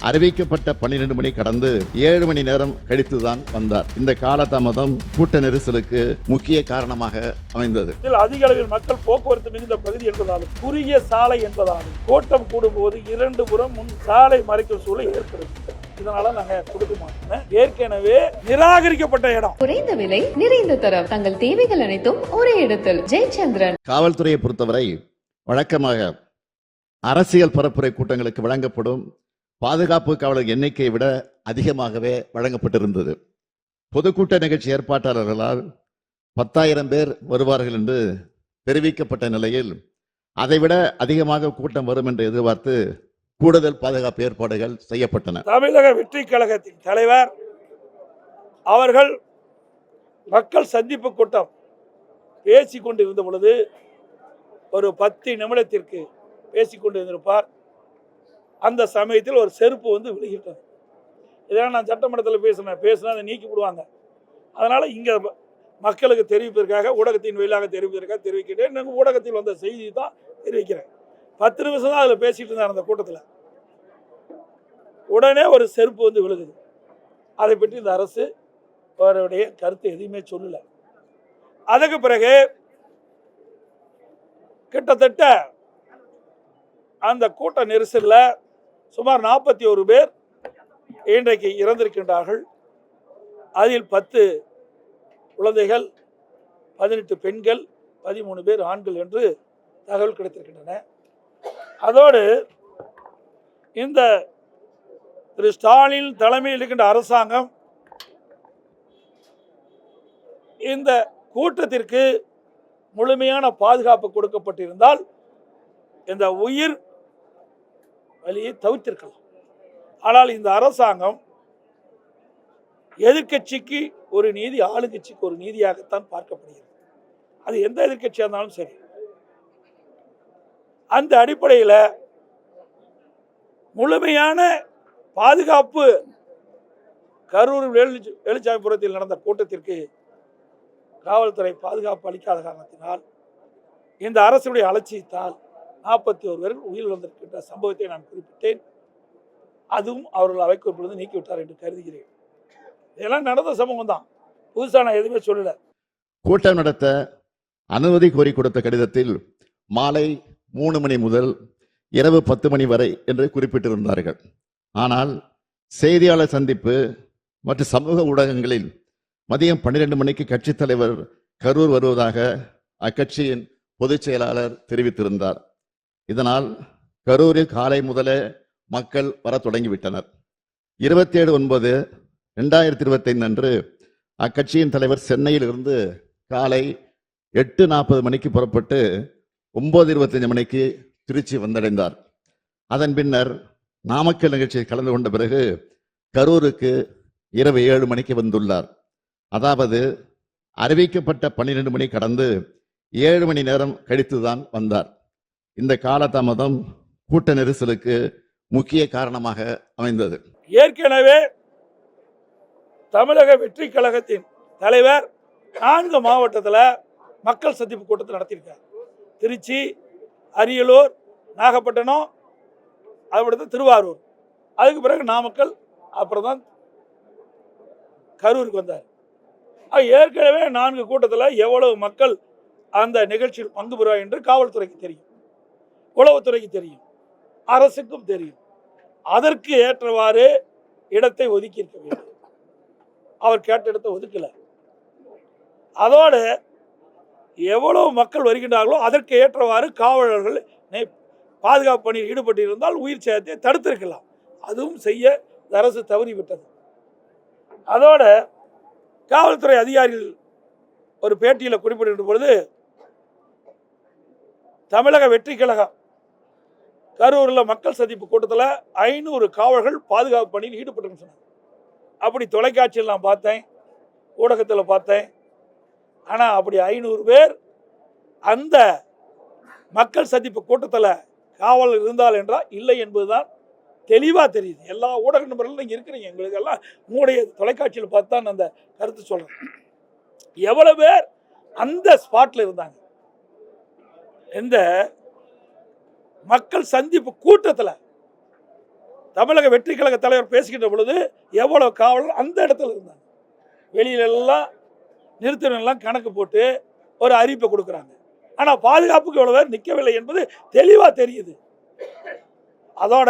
அறிவிக்கப்பட்ட 12 மணி கடந்து 7 மணி நேரம் கழித்துதான் வந்தார். இந்த காலதாமதம் கூட்ட நெரிசலுக்கு முக்கிய காரணமாக அமைந்தது. இதில் அதிக அளவில் மக்கள் போக்குவரத்து மிகுந்த பகுதி என்பதாலும் குறுகிய சாலை என்பதாலும் கூட்டம் கூடும்போது 2 புறம் முன் சாலை மறைக்கும் சூழல் ஏற்படுது. இதனால நாங்க கொடுக்க மாட்டோம். ஏற்கனவே நிராகரிக்கப்பட்ட இடம். குறைந்த விலை நிறைந்த தரம், தங்கள் தேவைகள் அனைத்தும் ஒரே இடத்தில். ஜெயச்சந்திரன். காவல்துறையை பொறுத்தவரை வழக்கமாக அரசியல் பரப்புரை கூட்டங்களுக்கு வழங்கப்படும் பாதுகாப்பு காவலர் எண்ணிக்கையை விட அதிகமாகவே வழங்கப்பட்டிருந்தது. பொதுக்கூட்ட நிகழ்ச்சி ஏற்பாட்டாளர்களால் 10,000 பேர் வருவார்கள் என்று தெரிவிக்கப்பட்ட நிலையில் அதைவிட அதிகமாக கூட்டம் வரும் என்று எதிர்பார்த்து கூடுதல் பாதுகாப்பு ஏற்பாடுகள் செய்யப்பட்டன. தமிழக வெற்றி கழகத்தின் தலைவர் அவர்கள் மக்கள் சந்திப்பு கூட்டம் பேசிக் கொண்டிருந்த பொழுது ஒரு 10 நிமிடத்திற்கு பேசிக்கொண்டிருந்திருப்பார். அந்த சமயத்தில் ஒரு செருப்பு வந்து விழுகிட்டது. இதெல்லாம் நான் சட்டமன்றத்தில் பேசினா அதை நீக்கி விடுவாங்க. அதனால் இங்கே மக்களுக்கு தெரிவிப்பதற்காக ஊடகத்தின் வழியாக தெரிவிக்கிறேன். நாங்கள் ஊடகத்தில் வந்த செய்தி தான் தெரிவிக்கிறேன். 10 நிமிஷம் தான் அதில் பேசிகிட்டு இருந்தார் அந்த கூட்டத்தில். உடனே ஒரு செருப்பு வந்து விழுகுது. அதை பற்றி இந்த அரசு அவருடைய கருத்து எதுவுமே சொல்லலை. அதுக்கு பிறகு கிட்டத்தட்ட அந்த கூட்ட நெரிசலில் சுமார் 41 பேர் இன்றைக்கு இறந்திருக்கின்றார்கள். அதில் 10 குழந்தைகள், 18 பெண்கள், 13 பேர் ஆண்கள் என்று தகவல் கிடைத்திருக்கின்றன. அதோடு இந்த திரு ஸ்டாலின் தலைமையில் இருக்கின்ற அரசாங்கம் இந்த கூட்டத்திற்கு முழுமையான பாதுகாப்பு கொடுக்கப்பட்டிருந்தால் இந்த உயிர் வழியை தவிர்த்திருக்கலாம். ஆனால் இந்த அரசாங்கம் எதிர்கட்சிக்கு ஒரு நீதி, ஆளுங்கட்சிக்கு ஒரு நீதியாகத்தான் பார்க்கப்படுகிறது. அது எந்த எதிர்கட்சியாக இருந்தாலும் சரி. அந்த அடிப்படையில் முழுமையான பாதுகாப்பு கரூர் வேலுச்சாமிபுரத்தில் நடந்த கூட்டத்திற்கு காவல்துறை பாதுகாப்பு அளிக்காத காரணத்தினால் இந்த அரசுடைய அலட்சியத்தால் 41 பேர் உயிரிழந்திருக்கின்ற சம்பவத்தை நான் குறிப்பிட்டேன். அதுவும் அவர்கள் அவைக்கு பொழுது நீக்கிவிட்டார் என்று கருதுகிறேன். இதெல்லாம் நடந்த சம்பவம் தான், புதுசாக நான் எதுவுமே சொல்லல. கூட்டம் நடத்த அனுமதி கோரி கொடுத்த கடிதத்தில் மாலை 3 மணி முதல் இரவு 10 மணி வரை என்று குறிப்பிட்டிருந்தார்கள். ஆனால் செய்தியாளர் சந்திப்பு மற்றும் சமூக ஊடகங்களில் மதியம் 12 மணிக்கு கட்சித் தலைவர் கரூர் வருவதாக அக்கட்சியின் பொதுச் செயலாளர் தெரிவித்திருந்தார். இதனால் கரூரில் காலை முதலே மக்கள் வர தொடங்கிவிட்டனர். 27/9/2025 அன்று அக்கட்சியின் தலைவர் சென்னையில் இருந்து காலை 8:40 மணிக்கு புறப்பட்டு 9:25 மணிக்கு திருச்சி வந்தடைந்தார். அதன் பின்னர் நாமக்கல் நிகழ்ச்சியில் கலந்து கொண்ட பிறகு கரூருக்கு இரவு 7 மணிக்கு வந்துள்ளார். அதாவது அறிவிக்கப்பட்ட 12 மணி கடந்து 7 மணி நேரம் கழித்துதான் வந்தார். இந்த காலதாமதம் கூட்ட நெரிசலுக்கு முக்கிய காரணமாக அமைந்தது. ஏற்கனவே தமிழக வெற்றி கழகத்தின் தலைவர் 4 மாவட்டத்தில் மக்கள் சந்திப்பு கூட்டத்தில் நடத்தியிருக்கார். திருச்சி, அரியலூர், நாகப்பட்டினம், அதுபடுத்து திருவாரூர், அதுக்கு பிறகு நாமக்கல், அப்புறம் தான் கரூருக்கு வந்தார். ஏற்கனவே 4 கூட்டத்தில் எவ்வளவு மக்கள் அந்த நிகழ்ச்சியில் பங்கு பெறுவார் என்று காவல்துறைக்கு தெரியும், உளவுத்துறைக்கு தெரியும், அரசுக்கும் தெரியும். அதற்கு ஏற்றவாறு இடத்தை ஒதுக்கி இருக்க வேண்டும். அவர் கேட்ட இடத்தை ஒதுக்கல. அதோடு எவ்வளவு மக்கள் வருகின்றார்களோ அதற்கு ஏற்றவாறு காவலர்கள் பாதுகாப்பு பணியில் ஈடுபட்டிருந்தால் உயிர் சேதத்தை தடுத்திருக்கலாம். அதுவும் செய்ய அரசு தவறிவிட்டது. அதோட காவல்துறை அதிகாரிகள் ஒரு பேட்டியில் குறிப்பிட்ட பொழுது தமிழக வெற்றி கழகம் கரூரில் மக்கள் சந்திப்பு கூட்டத்தில் 500 காவலர்கள் பாதுகாப்பு பணியில் ஈடுபட்டு சொன்னாங்க. அப்படி தொலைக்காட்சியில் நான் பார்த்தேன், ஊடகத்தில் பார்த்தேன். ஆனால் அப்படி 500 பேர் அந்த மக்கள் சந்திப்பு கூட்டத்தில் காவலர் இருந்தால் என்றால் இல்லை என்பதுதான் தெளிவாக தெரியுது. எல்லா ஊடக நண்பர்களும் நீங்கள் இருக்கிறீங்க, எங்களுக்கு எல்லாம் உங்களுடைய தொலைக்காட்சியில் பார்த்து தான் அந்த கருத்து சொல்கிறேன். எவ்வளோ பேர் அந்த ஸ்பாட்டில் இருந்தாங்க. இந்த மக்கள் சந்திப்பு கூட்டத்தில் தமிழக வெற்றி கழக தலைவர் பேசுகின்ற பொழுது எவ்வளவு காவலர் அந்த இடத்துல இருந்தாங்க. வெளியிலெல்லாம் நிறுத்தினெல்லாம் கணக்கு போட்டு ஒரு அறிவிப்பை கொடுக்குறாங்க. ஆனால் பாதுகாப்புக்கு எவ்வளோ பேர் நிற்கவில்லை என்பது தெளிவாக தெரியுது. அதோட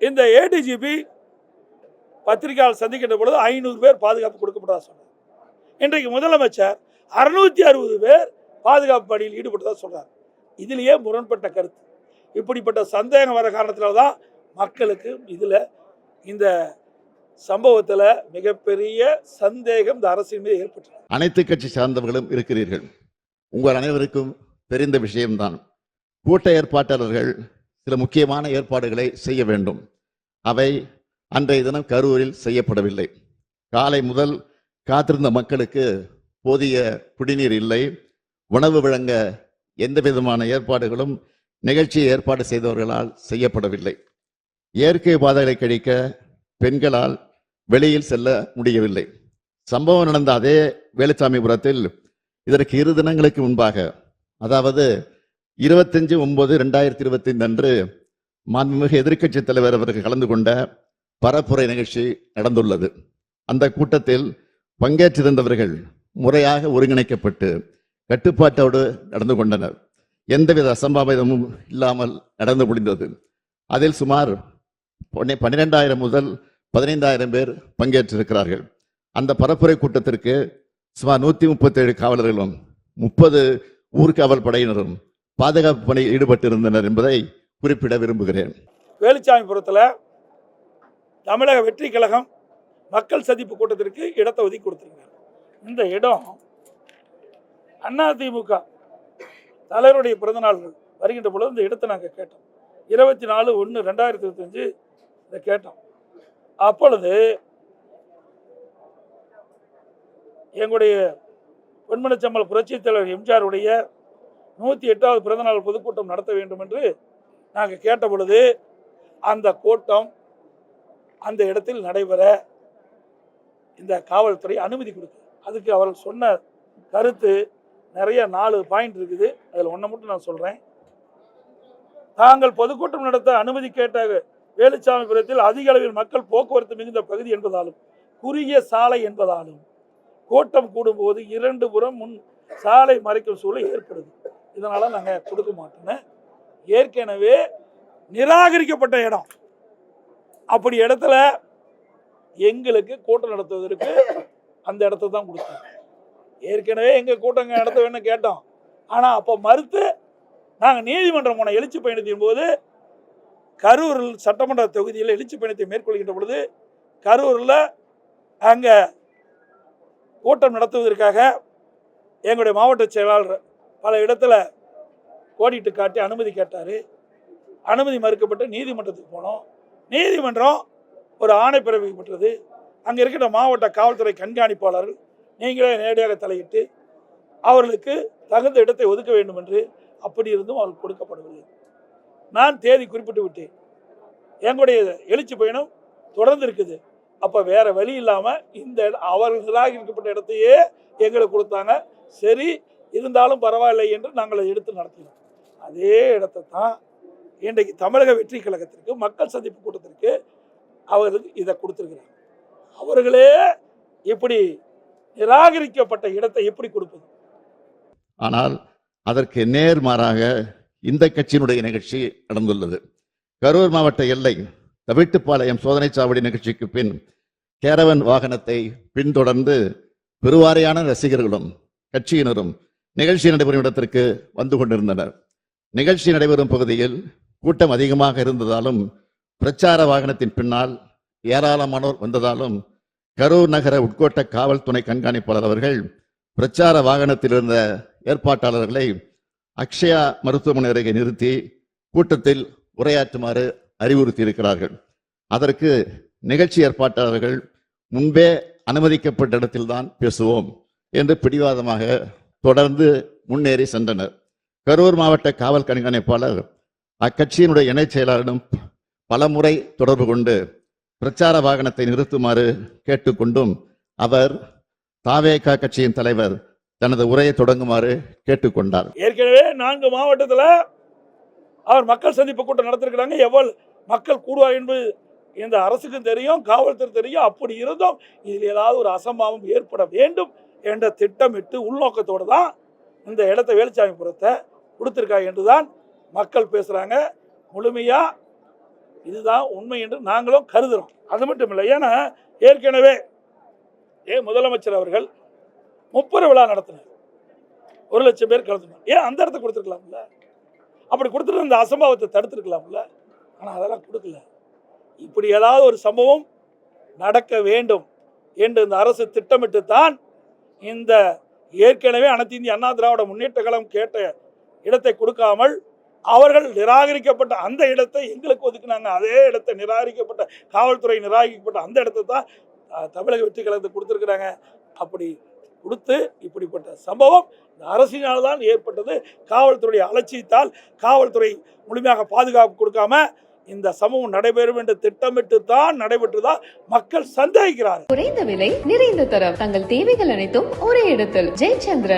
இந்த ஏடிஜிபி பத்திரிகையாளர் சந்திக்கின்ற பொழுது 500 பேர் பாதுகாப்பு கொடுக்கப்பட்டதா சொன்னார். இன்றைக்கு முதலமைச்சர் 660 பேர் பாதுகாப்பு பணியில் ஈடுபட்டதா சொல்றார். இதிலேயே முரண்பட்ட கருத்து. இப்படிப்பட்ட சந்தேகம் வர காரணத்தினால தான் மக்களுக்கு இதில் இந்த சம்பவத்தில் மிகப்பெரிய சந்தேகம் இந்த அரசின் மீது ஏற்பட்டது. அனைத்து கட்சி சார்ந்தவர்களும் இருக்கிறீர்கள். உங்கள் அனைவருக்கும் தெரிந்த விஷயம்தான். கூட்ட ஏற்பாட்டாளர்கள் சில முக்கியமான ஏற்பாடுகளை செய்ய வேண்டும். அவை அன்றைய தினம் கரூரில் செய்யப்படவில்லை. காலை முதல் காத்திருந்த மக்களுக்கு போதிய குடிநீர் இல்லை. உணவு வழங்க எந்த விதமான ஏற்பாடுகளும் நிகழ்ச்சியை ஏற்பாடு செய்தவர்களால் செய்யப்படவில்லை. இயற்கை பாதைகளை கழிக்க பெண்களால் வெளியில் செல்ல முடியவில்லை. சம்பவம் நடந்த அதே வேலுச்சாமிபுரத்தில் இதற்கு 2 தினங்களுக்கு முன்பாக, அதாவது 25/9/2025 அன்று மாண்புமிகு எதிர்க்கட்சி தலைவர் அவர்கள் கலந்து கொண்ட பரப்புரை நிகழ்ச்சி நடந்துள்ளது. அந்த கூட்டத்தில் பங்கேற்றிருந்தவர்கள் முறையாக ஒருங்கிணைக்கப்பட்டு கட்டுப்பாட்டோடு நடந்து கொண்டனர். எந்தவித அசம்பாவிதமும் இல்லாமல் நடந்து முடிந்தது. அதில் சுமார் 12,000 முதல் 15,000 பேர் பங்கேற்றிருக்கிறார்கள். அந்த பரப்புரை கூட்டத்திற்கு சுமார் 137 காவலர்களும் 30 ஊர்காவல் படையினரும் பாதுகாப்பு பணியில் ஈடுபட்டிருந்தனர் என்பதை குறிப்பிட விரும்புகிறேன். வேலுச்சாமிபுரத்தில் தமிழக வெற்றி கழகம் மக்கள் சந்திப்பு கூட்டத்திற்கு இடத்தை ஒதுக்கி கொடுத்துருக்காங்க. இந்த இடம் அதிமுக தலைவருடைய பிறந்தநாள்கள் வருகின்ற பொழுது இந்த இடத்தை நாங்கள் கேட்டோம். 24/1/2025 இதை கேட்டோம். அப்பொழுது எங்களுடைய பொன்மனச்சம்பல் புரட்சித் தலைவர் எம்ஜிஆருடைய 108வது பிறந்தநாள் பொதுக்கூட்டம் நடத்த வேண்டும் என்று நாங்கள் கேட்ட பொழுது அந்த கூட்டம் அந்த இடத்தில் நடைபெற இந்த காவல்துறை அனுமதி கொடுக்குது. அதுக்கு அவர்கள் சொன்ன கருத்து நிறைய 4 பாயிண்ட் இருக்குது. அதில் ஒன்றை மட்டும் நான் சொல்கிறேன். தாங்கள் பொதுக்கூட்டம் நடத்த அனுமதி கேட்ட வேலுச்சாமிபுரத்தில் அதிக அளவில் மக்கள் போக்குவரத்து மிகுந்த பகுதி என்பதாலும் குறுகிய சாலை என்பதாலும் கூட்டம் கூடும்போது 2 புறம் முன் சாலை மறைக்கும் சூழல் ஏற்படுது. இதனால் நாங்கள் கொடுக்க மாட்டோன்னு ஏற்கனவே நிராகரிக்கப்பட்ட இடம். அப்படி இடத்துல எங்களுக்கு கூட்டம் நடத்துவதற்கு அந்த இடத்த தான் கொடுத்தோம். ஏற்கனவே எங்கள் கூட்டங்க நடத்த வேணும்னு கேட்டோம். ஆனால் அப்போ மறுத்து நாங்கள் நீதிமன்றம் போன எழுச்சி பயணத்தின் போது கரூரில் சட்டமன்ற தொகுதியில் எழுச்சி பயணத்தை மேற்கொள்கின்ற பொழுது கரூரில் அங்கே கூட்டம் நடத்துவதற்காக எங்களுடைய மாவட்ட செயலாளர் பல இடத்துல கோடிட்டு காட்டி அனுமதி கேட்டார். அனுமதி மறுக்கப்பட்டு நீதிமன்றத்துக்கு போனோம். நீதிமன்றம் ஒரு ஆணை பிறப்பிக்கப்பட்டது. அங்கே இருக்கிற மாவட்ட காவல்துறை கண்காணிப்பாளர்கள் நீங்களே நேரடியாக தலையிட்டு அவர்களுக்கு தகுந்த இடத்தை ஒதுக்க வேண்டும் என்று அப்படி இருந்தும் அவர்கள் கொடுக்கப்படவில்லை. நான் தேதி குறிப்பிட்டு விட்டேன். எங்களுடைய எழுச்சி பயணம் தொடர்ந்து இருக்குது. அப்போ வேற வழி இல்லாமல் இந்த அவர்கள் நிராகரிக்கப்பட்ட இடத்தையே எங்களுக்கு கொடுத்தாங்க. சரி இருந்தாலும் பரவாயில்லை என்று நாங்கள் அதை எடுத்து நடத்தினோம். அதே இடத்தை தான் இன்றைக்கு தமிழக வெற்றி கழகத்திற்கு மக்கள் சந்திப்பு கூட்டத்திற்கு அவர்களுக்கு இதை கொடுத்துருக்கிறாங்க. அவர்களே இப்படி நிராகரிக்கப்பட்ட இடத்தை எப்படி கொடுப்பது? ஆனால் அதற்கு நேர்மாறாக இந்த கட்சியினுடைய நிகழ்ச்சி நடந்துள்ளது. கரூர் மாவட்ட எல்லை தவிட்டுப்பாளையம் சோதனை சாவடி நிகழ்ச்சிக்கு பின் கேரவன் வாகனத்தை பின்தொடர்ந்து பெருவாரியான ரசிகர்களும் கட்சியினரும் நிகழ்ச்சி நடைபெறும் இடத்திற்கு வந்து கொண்டிருந்தனர். நிகழ்ச்சி நடைபெறும் பகுதியில் கூட்டம் அதிகமாக இருந்ததாலும் பிரச்சார வாகனத்தின் பின்னால் ஏராளமானோர் வந்ததாலும் கரூர் நகர உட்கோட்ட காவல் துணை கண்காணிப்பாளர் அவர்கள் பிரச்சார வாகனத்தில் இருந்த ஏற்பாட்டாளர்களை அக்ஷயா மருத்துவமனை அருகே நிறுத்தி கூட்டத்தில் உரையாற்றுமாறு அறிவுறுத்தி இருக்கிறார்கள். அதற்கு நிகழ்ச்சி ஏற்பாட்டாளர்கள் முன்பே அனுமதிக்கப்பட்ட இடத்தில்தான் பேசுவோம் என்று பிடிவாதமாக தொடர்ந்து முன்னேறி சென்றனர். கரூர் மாவட்ட காவல் கண்காணிப்பாளர் அக்கட்சியினுடைய இணைச் செயலாளரிடம் பலமுறை தொடர்பு கொண்டு பிரச்சார வாகனத்தை நிறுத்துமாறு கேட்டுக்கொண்டும் அவர் தாவேகா கட்சியின் தலைவர் தனது உரையை தொடங்குமாறு கேட்டுக்கொண்டார். ஏற்கனவே 4 மாவட்டத்தில் அவர் மக்கள் சந்திப்பு கூட்டம் நடத்திருக்கிறாங்க. எவ்வளவு மக்கள் கூடுவார் என்பது இந்த அரசுக்கும் தெரியும், காவல்துறை தெரியும். அப்படி இருந்தும் இதில் ஏதாவது ஒரு அசம்பாவம் ஏற்பட வேண்டும் என்ற திட்டமிட்டு உள்நோக்கத்தோடு தான் இந்த இடத்த வேலுச்சாமிபுரத்தை கொடுத்துருக்காங்க என்றுதான் மக்கள் பேசுகிறாங்க. முழுமையாக இதுதான் உண்மை என்று நாங்களும் கருதுகிறோம். அது மட்டும் இல்லை, ஏன்னா ஏற்கனவே முதலமைச்சர் அவர்கள் முப்பெரு விழா நடத்தினார், 1,00,000 பேர் கலந்துனார். ஏன் அந்த இடத்த கொடுத்துருக்கலாம்ல? அப்படி கொடுத்துட்டு அந்த அசம்பாவத்தை தடுத்துருக்கலாம்ல? ஆனால் அதெல்லாம் கொடுக்கல. இப்படி ஏதாவது ஒரு சம்பவம் நடக்க வேண்டும் என்று இந்த அரசு திட்டமிட்டு தான் இந்த ஏற்கனவே அனைத்து இந்திய அண்ணா திராவிட முன்னேற்ற கழகம் கேட்ட இடத்தை கொடுக்காமல் அவர்கள் நிராகரிக்கப்பட்ட அந்த இடத்தை எங்களுக்கு ஒதுக்குனாங்க. அதே இடத்தை நிராகரிக்கப்பட்ட காவல்துறை நிராகரிக்கப்பட்ட அந்த இடத்தை தான் தமிழக வெற்றி கழகத்துக்கு கொடுத்துருக்குறாங்க. அப்படி கொடுத்து இப்படிப்பட்ட சம்பவம் இந்த அரசினால் தான் ஏற்பட்டது. காவல்துறை அலட்சியத்தால் காவல்துறை முழுமையாக பாதுகாப்பு கொடுக்காம இந்த சம்பவம் நடைபெறும் என்று திட்டமிட்டு தான் நடைபெற்றுதான் மக்கள் சந்தேகிக்கிறார்கள். குறைந்த விலை, நிறைந்த தரம், தங்கள் தேவைகள் அனைத்தும் ஒரே இடத்தில். ஜெயச்சந்திரன்.